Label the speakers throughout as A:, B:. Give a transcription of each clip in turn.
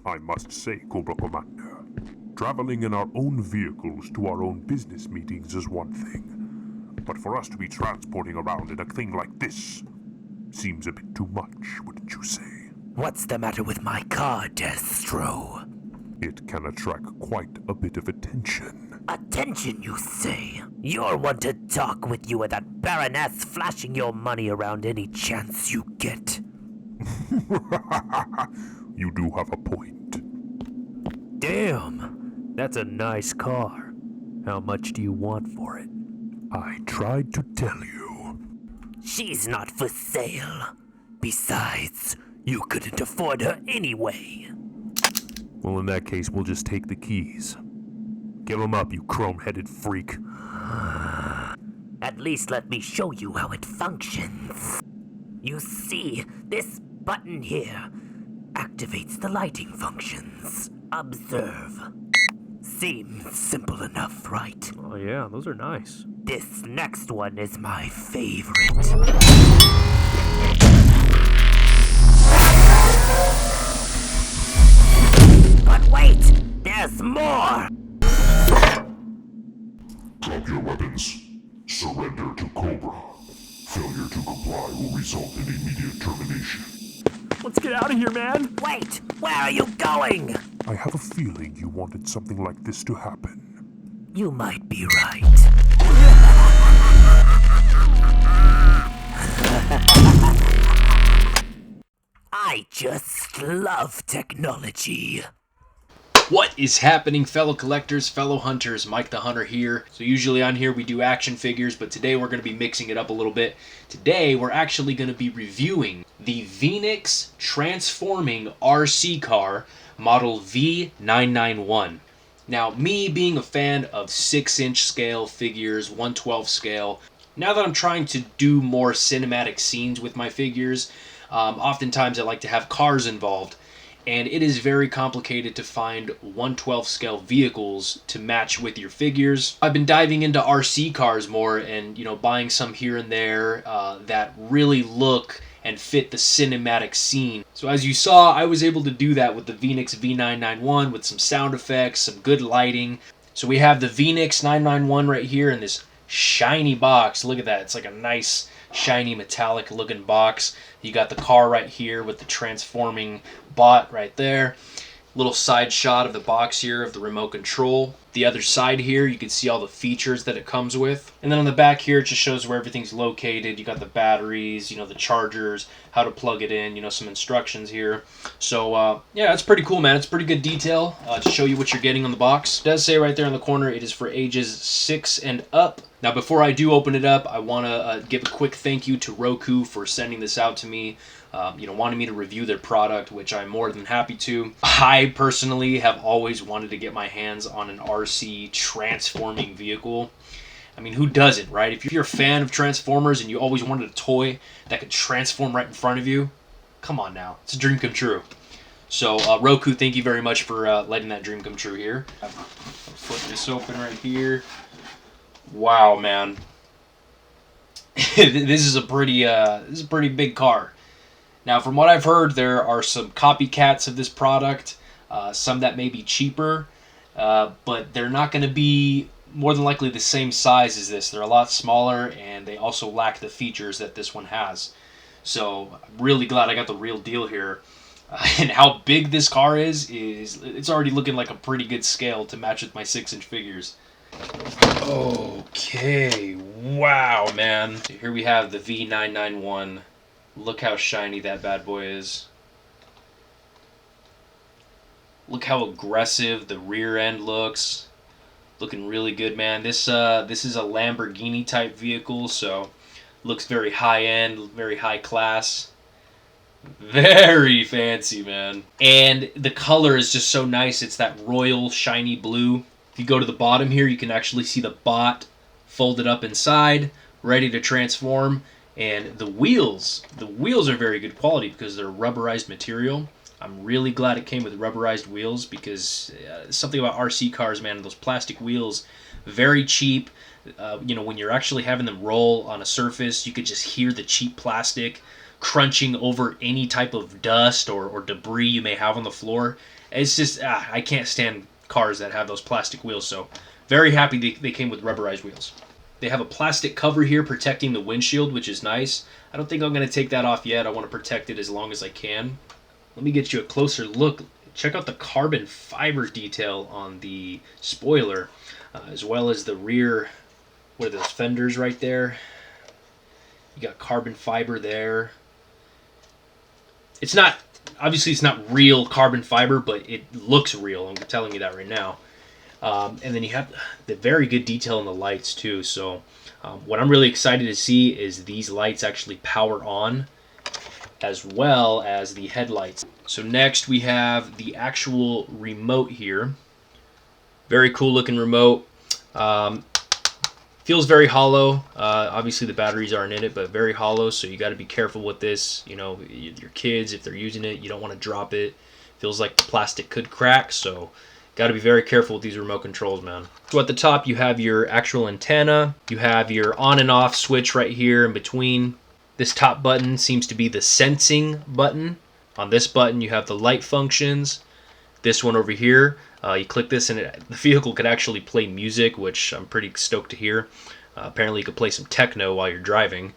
A: I must say, Cobra Commander, traveling in our own vehicles to our own business meetings is one thing. But for us to be transporting around in a thing like this seems a bit too much, wouldn't you say?
B: What's the matter with my car, Destro?
A: It can attract quite a bit of attention.
B: Attention, you say? You're one to talk with you and that Baroness flashing your money around any chance you get.
A: You do have a point.
B: Damn, that's a nice car. How much do you want for it?
A: I tried to tell you.
B: She's not for sale. Besides, you couldn't afford her anyway.
A: Well, in that case, we'll just take the keys. Give them up, you chrome-headed freak.
B: At least let me show you how it functions. You see, this button here activates the lighting functions. Observe. Seems simple enough, right?
C: Oh yeah, those are nice.
B: This next one is my favorite. But wait, there's more!
A: Drop your weapons. Surrender to Cobra. Failure to comply will result in immediate termination.
C: Let's get out of here, man!
B: Wait, where are you going?
A: I have a feeling you wanted something like this to happen.
B: You might be right. I just love technology.
D: What is happening, fellow collectors, fellow hunters? Mike the Hunter here. So usually on here we do action figures, but today we're going to be mixing it up a little bit. Today we're actually going to be reviewing the Veeniix transforming RC car model V991. Now, me being a fan of 6-inch scale figures, 1/12 scale, now that I'm trying to do more cinematic scenes with my figures, oftentimes I like to have cars involved. And it is very complicated to find 1/12 scale vehicles to match with your figures. I've been diving into RC cars more and, buying some here and there that really look and fit the cinematic scene. So as you saw, I was able to do that with the Veeniix V991 with some sound effects, some good lighting. So we have the Veeniix 991 right here in this shiny box. Look at that. It's like a nice shiny metallic looking box. You got the car right here with the transforming bot right there. Little side shot of the box here of the remote control. The other side here, you can see all the features that it comes with. And then on the back here, it just shows where everything's located. You got the batteries, the chargers, how to plug it in, some instructions here. So, yeah, it's pretty cool, man. It's pretty good detail to show you what you're getting on the box. It does say right there in the corner, it is for ages 6 and up. Now, before I do open it up, I want to give a quick thank you to Ruko for sending this out to me. Wanting me to review their product, which I'm more than happy to. I personally have always wanted to get my hands on an RC transforming vehicle. I mean, who doesn't, right? If you're a fan of Transformers and you always wanted a toy that could transform right in front of you, come on now. It's a dream come true. So, Ruko, thank you very much for letting that dream come true here. I'll flip this open right here. Wow, man. This is a pretty big car. Now, from what I've heard, there are some copycats of this product, some that may be cheaper, but they're not going to be more than likely the same size as this. They're a lot smaller, and they also lack the features that this one has. So, I'm really glad I got the real deal here. And how big this car is it's already looking like a pretty good scale to match with my 6-inch figures. Okay, wow, man. So here we have the V991. Look how shiny that bad boy is. Look how aggressive the rear end looks. Looking really good, man. This is a Lamborghini type vehicle, so looks very high end, very high class. Very fancy, man. And the color is just so nice. It's that royal shiny blue. If you go to the bottom here, you can actually see the bot folded up inside, ready to transform. And the wheels are very good quality because they're rubberized material. I'm really glad it came with rubberized wheels because something about RC cars, man, those plastic wheels, very cheap. When you're actually having them roll on a surface, you could just hear the cheap plastic. crunching over any type of dust or debris you may have on the floor. It's just, I can't stand cars that have those plastic wheels, so very happy they came with rubberized wheels. They have a plastic cover here protecting the windshield, which is nice. I don't think I'm going to take that off yet. I want to protect it as long as I can. Let me get you a closer look. Check out the carbon fiber detail on the spoiler, as well as the rear, what are those fenders right there? You got carbon fiber there. It's not, obviously it's not real carbon fiber, but it looks real. I'm telling you that right now. And then you have the very good detail in the lights too. So what I'm really excited to see is these lights actually power on, as well as the headlights. So next we have the actual remote here. Very cool looking remote. Feels very hollow. Obviously the batteries aren't in it, but very hollow, so you got to be careful with this. You know, your kids, if they're using it, you don't want to drop it. Feels like the plastic could crack, so got to be very careful with these remote controls, man. So at the top you have your actual antenna. You have your on and off switch right here in between. This top button seems to be the sensing button. On this button you have the light functions. This one over here, you click this and the vehicle could actually play music, which I'm pretty stoked to hear. Apparently you could play some techno while you're driving.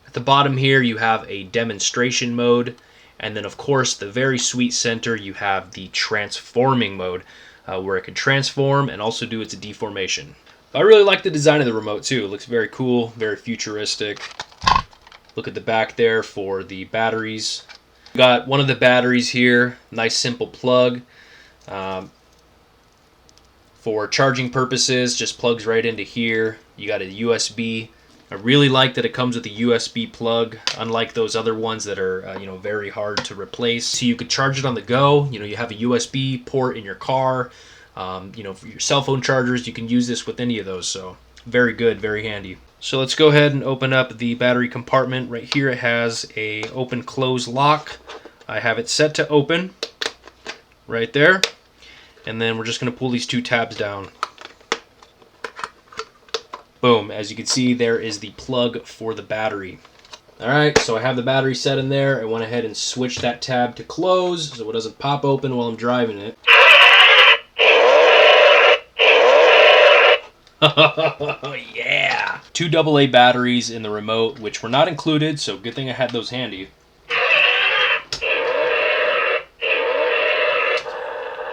D: At the bottom here you have a demonstration mode, and then of course the very sweet center you have the transforming mode, where it can transform and also do its deformation. But I really like the design of the remote too. It looks very cool, very futuristic. Look at the back there for the batteries. Got one of the batteries here, nice simple plug. For charging purposes, just plugs right into here. You got a USB. I really like that it comes with a USB plug, unlike those other ones that are very hard to replace. So you could charge it on the go. You have a USB port in your car. For your cell phone chargers, you can use this with any of those. So very good, very handy. So let's go ahead and open up the battery compartment. Right here it has a open close lock. I have it set to open right there. And then we're just going to pull these two tabs down. Boom. As you can see, there is the plug for the battery. Alright, so I have the battery set in there. I went ahead and switched that tab to close so it doesn't pop open while I'm driving it. Oh yeah! 2 AA batteries in the remote, which were not included, so good thing I had those handy.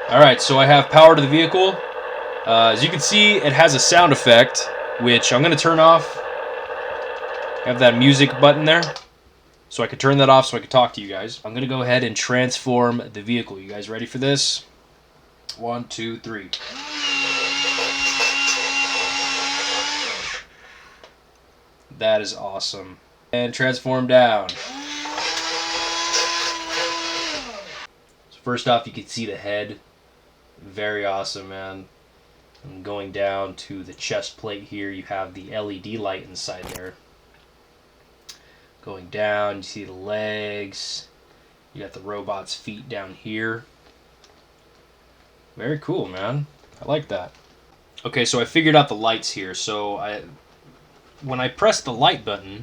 D: Alright, so I have power to the vehicle. As you can see, it has a sound effect, which I'm going to turn off. I have that music button there, so I can turn that off so I can talk to you guys. I'm going to go ahead and transform the vehicle. You guys ready for this? 1, 2, 3. That is awesome. And transform down. So first off, you can see the head. Very awesome, man. And going down to the chest plate here, you have the LED light inside there. Going down, you see the legs. You got the robot's feet down here. Very cool, man. I like that. Okay, so I figured out the lights here. So when I press the light button,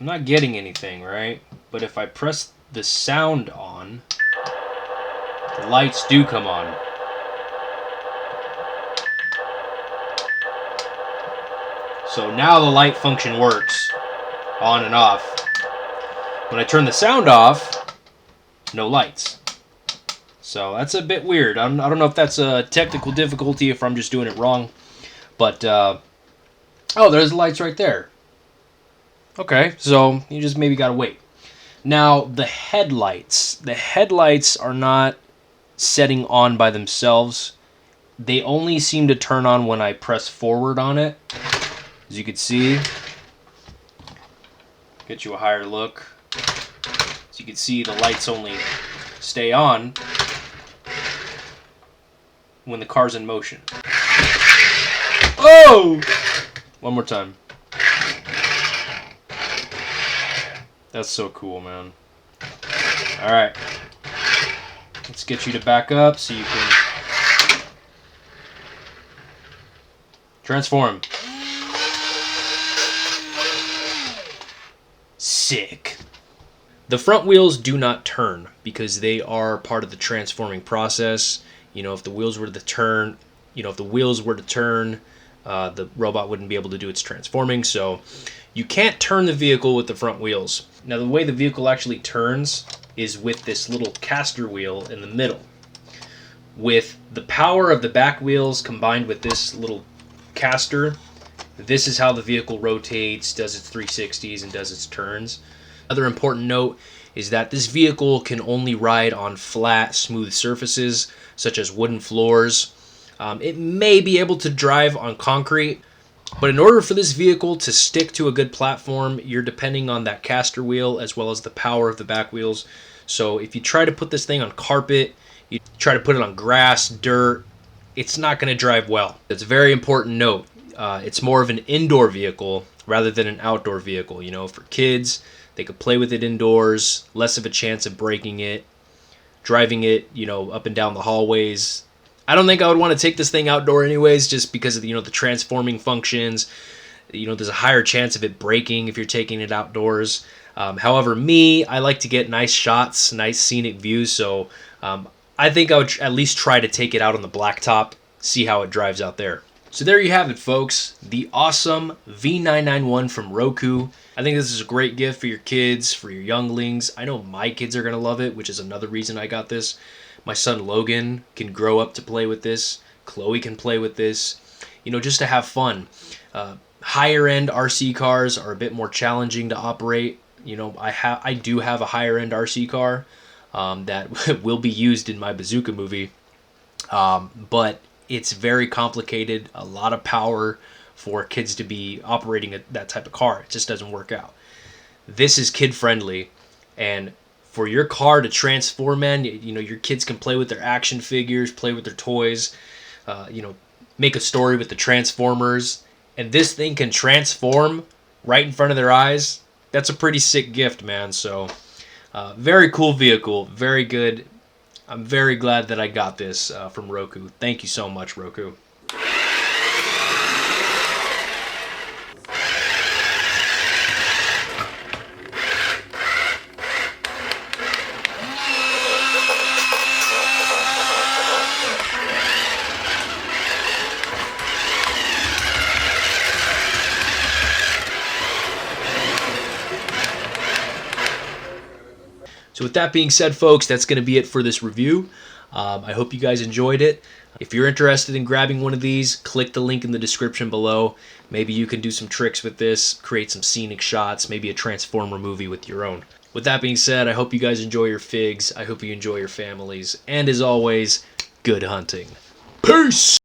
D: I'm not getting anything, right? But if I press the sound on, the lights do come on. So now the light function works, on and off. When I turn the sound off, no lights. So that's a bit weird. I don't know if that's a technical difficulty, if I'm just doing it wrong. But, oh, there's the lights right there. Okay, so you just maybe gotta wait. Now, the headlights. The headlights are not setting on by themselves. They only seem to turn on when I press forward on it. As you can see, get you a higher look. As you can see, the lights only stay on when the car's in motion. Oh! One more time. That's so cool, man. Alright. Let's get you to back up so you can transform. Sick. The front wheels do not turn because they are part of the transforming process. You know, if the wheels were to turn, the robot wouldn't be able to do its transforming. So you can't turn the vehicle with the front wheels. Now, the way the vehicle actually turns is with this little caster wheel in the middle. With the power of the back wheels combined with this little caster, this is how the vehicle rotates, does its 360s, and does its turns. Another important note is that this vehicle can only ride on flat, smooth surfaces, such as wooden floors. It may be able to drive on concrete, but in order for this vehicle to stick to a good platform, you're depending on that caster wheel as well as the power of the back wheels. So if you try to put this thing on carpet, you try to put it on grass, dirt, it's not going to drive well. It's a very important note. It's more of an indoor vehicle rather than an outdoor vehicle. You know, for kids, they could play with it indoors, less of a chance of breaking it, driving it, you know, up and down the hallways. I don't think I would want to take this thing outdoor anyways, just because of the, you know, the transforming functions. You know, there's a higher chance of it breaking if you're taking it outdoors. However, I like to get nice shots, nice scenic views, so I think I would at least try to take it out on the blacktop, see how it drives out there. So there you have it, folks. The awesome V991 from Ruko. I think this is a great gift for your kids, for your younglings. I know my kids are going to love it, which is another reason I got this. My son Logan can grow up to play with this. Chloe can play with this, you know, just to have fun. Higher end RC cars are a bit more challenging to operate. You know, I do have a higher end RC car that will be used in my Bazooka movie, but it's very complicated, a lot of power for kids to be operating that type of car. It just doesn't work out. This is kid friendly, and for your car to transform, man, you know, your kids can play with their action figures, play with their toys, you know, make a story with the Transformers, and this thing can transform right in front of their eyes. That's a pretty sick gift, man. So very cool vehicle, very good. I'm very glad that I got this from Ruko. Thank you so much, Ruko. So with that being said, folks, that's going to be it for this review. I hope you guys enjoyed it. If you're interested in grabbing one of these, click the link in the description below. Maybe you can do some tricks with this, create some scenic shots, maybe a Transformer movie with your own. With that being said, I hope you guys enjoy your figs. I hope you enjoy your families. And as always, good hunting. Peace!